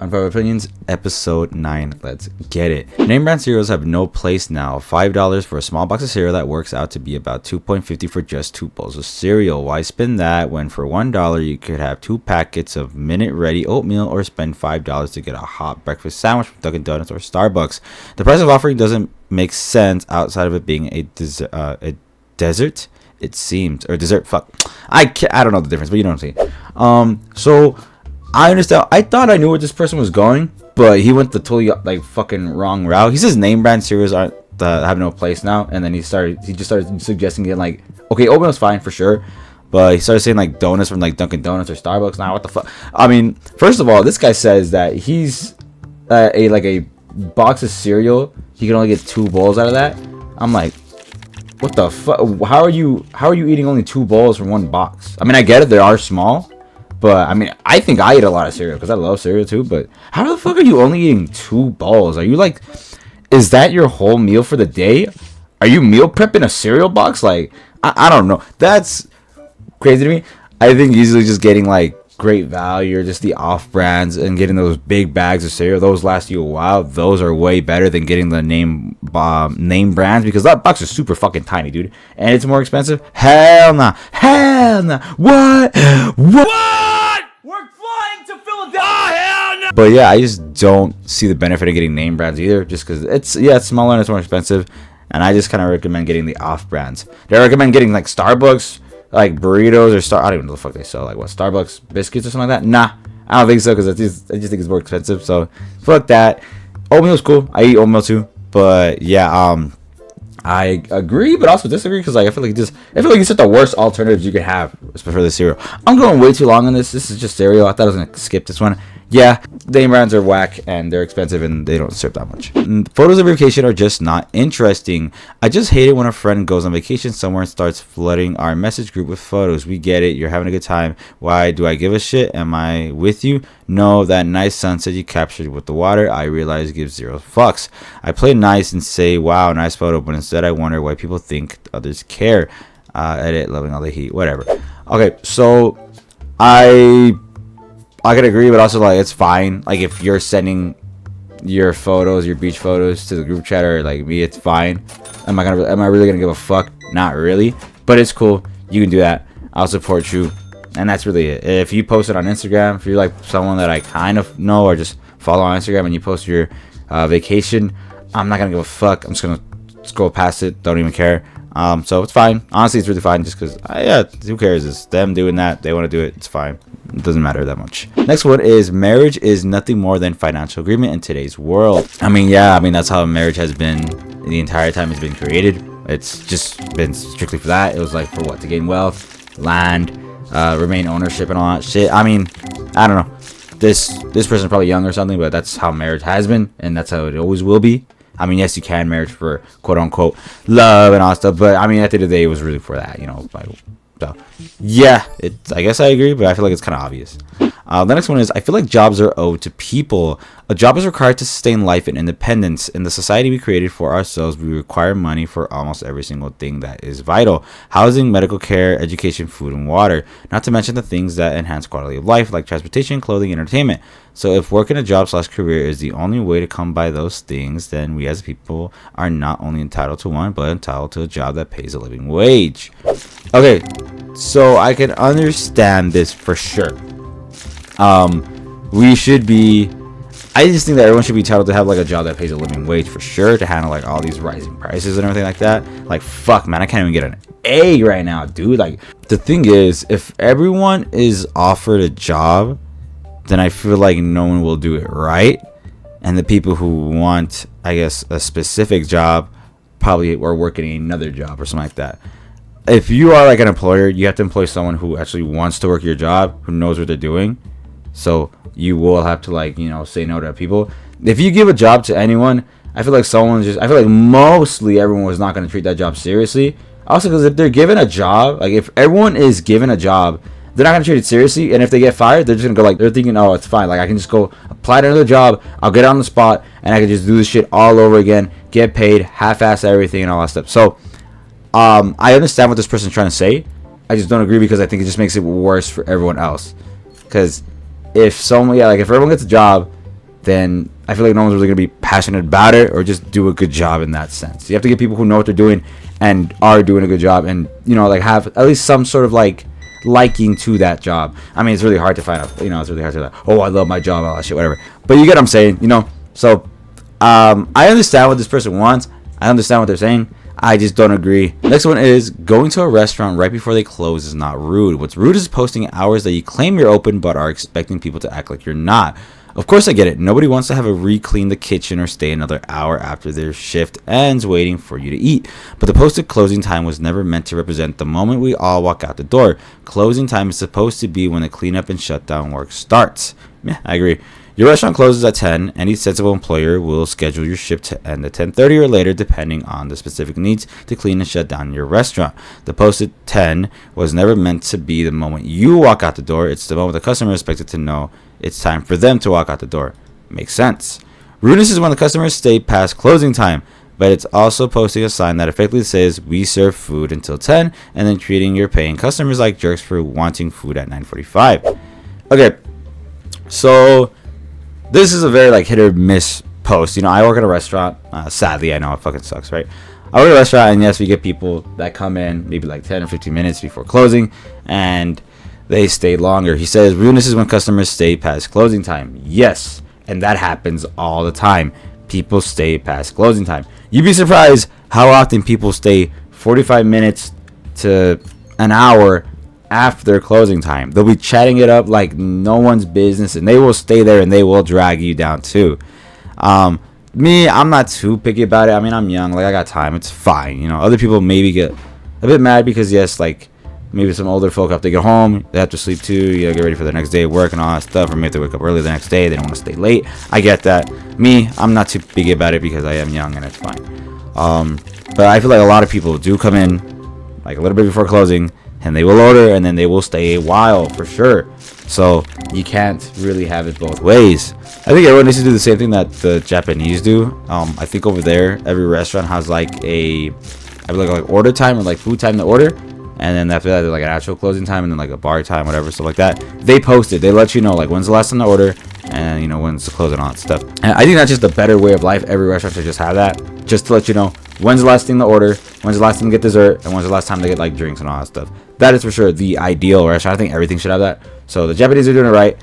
Unpopular Opinions, episode 9. Let's get it. Name brand cereals have no place now. $5 for a small box of cereal that works out to be about $2.50 for just 2 bowls of cereal. Why spend that when for $1 you could have 2 packets of minute ready oatmeal, or spend $5 to get a hot breakfast sandwich from Dunkin' Donuts or Starbucks? The price of offering doesn't make sense outside of it being a dessert. It seems, or dessert. Fuck, I don't know the difference, but you know what I'm saying. So I understand. I thought I knew where this person was going, but he went the totally like fucking wrong route. He says name brand cereals aren't have no place now, and then he just started suggesting it like, okay, oatmeal's fine for sure, but he started saying like donuts from like Dunkin' Donuts or Starbucks. Now what the fuck? I mean, first of all, this guy says that he's a box of cereal, he can only get 2 bowls out of that. I'm like, what the fuck? How are you eating only 2 bowls from one box? I mean, I get it, they are small. But, I mean, I think I eat a lot of cereal because I love cereal too. But how the fuck are you only eating 2 bowls? Are you like, is that your whole meal for the day? Are you meal prepping a cereal box? Like, I don't know. That's crazy to me. I think usually just getting like great value or just the off brands and getting those big bags of cereal, those last you a while. Those are way better than getting the name brands, because that box is super fucking tiny, dude. And it's more expensive. Hell nah. What? But yeah, I just don't see the benefit of getting name brands either, just because it's smaller and it's more expensive. And I just kind of recommend getting the off brands. They recommend getting like Starbucks, like burritos, or I don't even know the fuck they sell, like what, Starbucks biscuits or something like that. Nah, I don't think so, because I just think it's more expensive. So fuck that. Oatmeal's cool. I eat oatmeal too. But yeah, I agree, but also disagree, because like I feel like it's just the worst alternatives you could have for the cereal. I'm going way too long on this. This is just cereal. I thought I was gonna skip this one. Yeah, name brands are whack and they're expensive and they don't serve that much. Photos of vacation are just not interesting. I just hate it when a friend goes on vacation somewhere and starts flooding our message group with photos. We get it, you're having a good time. Why do I give a shit? Am I with you? No, that nice sunset you captured with the water, I realize gives 0 fucks. I play nice and say, wow, nice photo, but instead I wonder why people think others care. Edit, loving all the heat, whatever. Okay, so I could agree, but also like it's fine. Like if you're sending your photos, your beach photos to the group chat, or like me, it's fine. Am I really gonna give a fuck? Not really, but it's cool. You can do that. I'll support you, and that's really it. If you post it on Instagram, if you're like someone that I kind of know or just follow on Instagram, and you post your vacation, I'm not gonna give a fuck. I'm just gonna scroll past it. Don't even care. So it's fine. Honestly, it's really fine, just because who cares? It's them doing that. They want to do it. It's fine. It doesn't matter that much. Next one is, marriage is nothing more than financial agreement in today's world. I mean, that's how marriage has been the entire time it's been created. It's just been strictly for that. It was like for what? To gain wealth, land, remain ownership, and all that shit. I mean, I don't know. This person's probably young or something, but that's how marriage has been, and that's how it always will be. I mean, yes, you can marriage for quote unquote love and all that stuff, but I mean, at the end of the day, it was really for that, you know. So yeah, I guess I agree, but I feel like it's kind of obvious. The next one is, I feel like jobs are owed to people. A job is required to sustain life and independence. In the society we created for ourselves, we require money for almost every single thing that is vital. Housing, medical care, education, food, and water. Not to mention the things that enhance quality of life, like transportation, clothing, and entertainment. So if work in a job/career is the only way to come by those things, then we as people are not only entitled to one, but entitled to a job that pays a living wage. Okay, so I can understand this for sure. We should be, I just think that everyone should be entitled to have like a job that pays a living wage for sure, to handle like all these rising prices and everything like that. Like, fuck, man, I can't even get an A right now, dude. Like, the thing is, if everyone is offered a job, then I feel like no one will do it right. And the people who want, I guess, a specific job probably are working another job or something like that. If you are like an employer, you have to employ someone who actually wants to work your job, who knows what they're doing. So you will have to, like, you know, say no to people. If you give a job to anyone, I feel like I feel like mostly everyone was not going to treat that job seriously. Also, because if they're given a job, like if everyone is given a job, they're not going to treat it seriously. And if they get fired, they're just going to go like, they're thinking, oh, it's fine. Like I can just go apply to another job. I'll get on the spot and I can just do this shit all over again, get paid, half-ass everything and all that stuff. So I understand what this person's trying to say. I just don't agree, because I think it just makes it worse for everyone else. Because if everyone gets a job then I feel like no one's really gonna be passionate about it or just do a good job in that sense. You have to get people who know what they're doing and are doing a good job, and like have at least some sort of like liking to that job. I mean, it's really hard to find out. It's really hard to like, oh, I love my job, all that shit, whatever. But you get what I'm saying, So I understand what this person wants. I understand what they're saying. I just don't agree. Next one is going to a restaurant right before they close is not rude. What's rude is posting hours that you claim you're open but are expecting people to act like you're not. Of course I get it. Nobody wants to have a re-clean the kitchen or stay another hour after their shift ends waiting for you to eat. But the posted closing time was never meant to represent the moment we all walk out the door. Closing time is supposed to be when the cleanup and shutdown work starts. Yeah, I agree. Your restaurant closes at 10. Any sensible employer will schedule your shift to end at 10:30 or later depending on the specific needs to clean and shut down your restaurant. The posted 10 was never meant to be the moment you walk out the door. It's the moment the customer is expected to know it's time for them to walk out the door. Makes sense. Rudeness is when the customers stay past closing time, but it's also posting a sign that effectively says we serve food until 10 and then treating your paying customers like jerks for wanting food at 9:45. Okay, so this is a very like hit or miss post. I work at a restaurant. Sadly, I know it fucking sucks, right? I work at a restaurant, and yes, we get people that come in maybe like 10 or 15 minutes before closing, and they stay longer. He says rudeness is when customers stay past closing time. Yes, and that happens all the time. People stay past closing time. You'd be surprised how often people stay 45 minutes to an hour after closing time. They'll be chatting it up like no one's business, and they will stay there and they will drag you down too. Me, I'm not too picky about it. I mean, I'm young, like I got time, it's fine. Other people maybe get a bit mad because yes, like maybe some older folk have to get home, they have to sleep too, get ready for the next day of work and all that stuff, or maybe they wake up early the next day, they don't want to stay late. I get that. Me, I'm not too picky about it because I am young and it's fine. But I feel like a lot of people do come in like a little bit before closing, and they will order, and then they will stay a while for sure. So you can't really have it both ways. I think everyone needs to do the same thing that the Japanese do. I think over there, every restaurant has like like order time or like food time to order, and then after that, like an actual closing time, and then like a bar time, whatever, stuff like that. They post it. They let you know like when's the last time to order, and when's the closing, all that stuff. And I think that's just a better way of life. Every restaurant should just have that, just to let you know when's the last thing to order, when's the last time to get dessert, and when's the last time to get like drinks and all that stuff. That is for sure the ideal restaurant. I think everything should have that. So the Japanese are doing it right.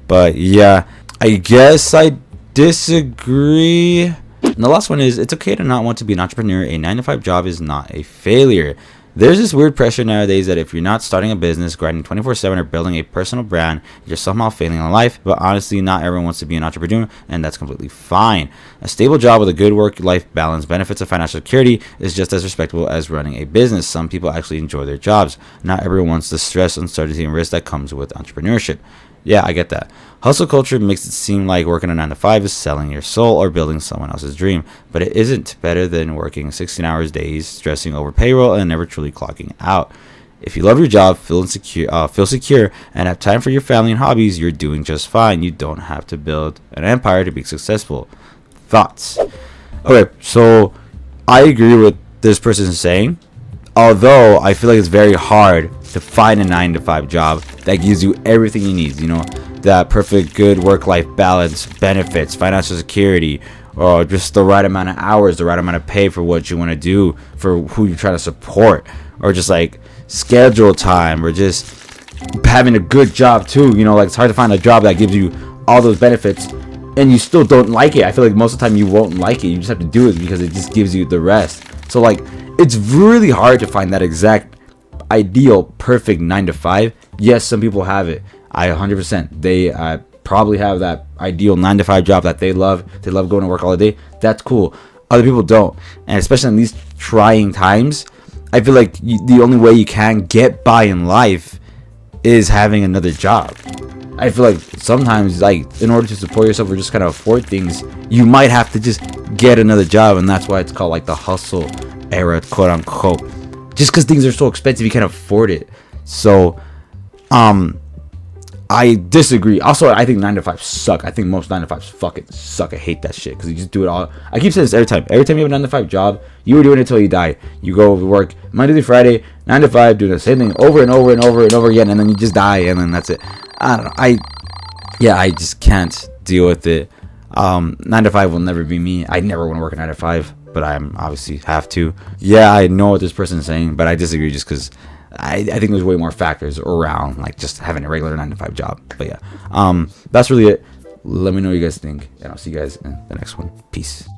But yeah, I guess I disagree. And the last one is, it's okay to not want to be an entrepreneur. A 9-to-5 job is not a failure. There's this weird pressure nowadays that if you're not starting a business, grinding 24/7, or building a personal brand, you're somehow failing in life. But honestly, not everyone wants to be an entrepreneur, and that's completely fine. A stable job with a good work-life balance, benefits of financial security is just as respectable as running a business. Some people actually enjoy their jobs. Not everyone wants the stress, uncertainty, and risk that comes with entrepreneurship. Yeah, I get that. Hustle culture makes it seem like working a 9-to-5 is selling your soul or building someone else's dream, but it isn't. Better than working 16 hours days, stressing over payroll, and never truly clocking out. If you love your job, feel secure, and have time for your family and hobbies, you're doing just fine. You don't have to build an empire to be successful. Thoughts? Okay, so I agree with this person saying, although I feel like it's very hard to find a 9-to-5 job that gives you everything you need, that perfect good work-life balance, benefits, financial security, or just the right amount of hours, the right amount of pay for what you want to do, for who you're trying to support, or just like schedule time, or just having a good job too. Like it's hard to find a job that gives you all those benefits and you still don't like it. I feel like most of the time you won't like it. You just have to do it because it just gives you the rest. So like it's really hard to find that exact ideal perfect 9-to-5. Yes, some people have it. I 100%. They probably have that ideal 9-to-5 job that they love. They love going to work all day. That's cool. Other people don't, and especially in these trying times, I feel like the only way you can get by in life is having another job. I feel like sometimes, like, in order to support yourself or just kind of afford things, you might have to just get another job, and that's why it's called like the hustle era, quote unquote. Just because things are so expensive, you can't afford it. So, I disagree. Also, I think 9-to-5 suck. I think most 9-to-5s fucking suck. I hate that shit because you just do it all. I keep saying this every time. Every time you have a 9-to-5 job, you are doing it until you die. You go to work Monday through Friday, 9-to-5, doing the same thing over and over and over and over again, and then you just die, and then that's it. I don't know. I just can't deal with it. 9 to 5 will never be me. I never want to work a 9 to 5, but I'm obviously have to. Yeah, I know what this person is saying, but I disagree just because I think there's way more factors around like just having a regular 9 to 5 job. But yeah, that's really it. Let me know what you guys think, and I'll see you guys in the next one. Peace.